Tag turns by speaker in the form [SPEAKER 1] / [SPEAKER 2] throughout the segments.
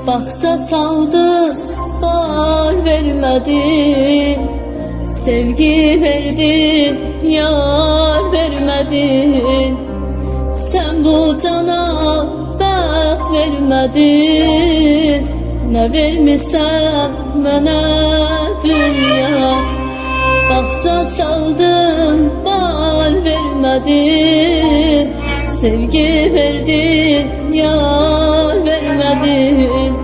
[SPEAKER 1] Bahçe saldın, bar vermedin. Sevgi verdin, yar vermedin. Sen bu cana baht vermedin. Ne vermişsen bana dünya. Bahçe saldın, bar vermedin. Sevgi verdin, yar vermedin.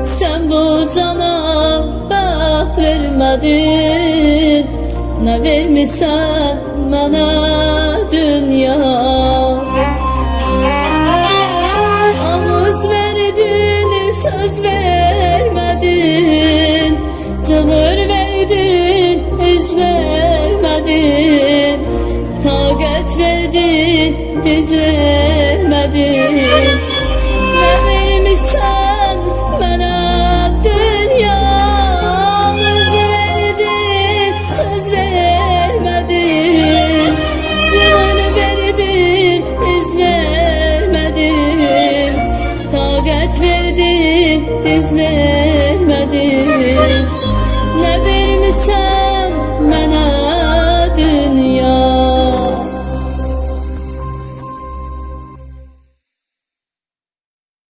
[SPEAKER 1] Sen bu cana baht vermedin. Ne vermişsen bana dünya. Ağız verdin, söz vermedin. Cığır verdin, yüz vermedin. Taqət verdin, diz vermedin. Ne vermişsen bana dünya. Ağız verdin, söz vermedin. Cığır verdin, yüz vermedin. Taqət verdin, diz vermedin. Ne vermişsen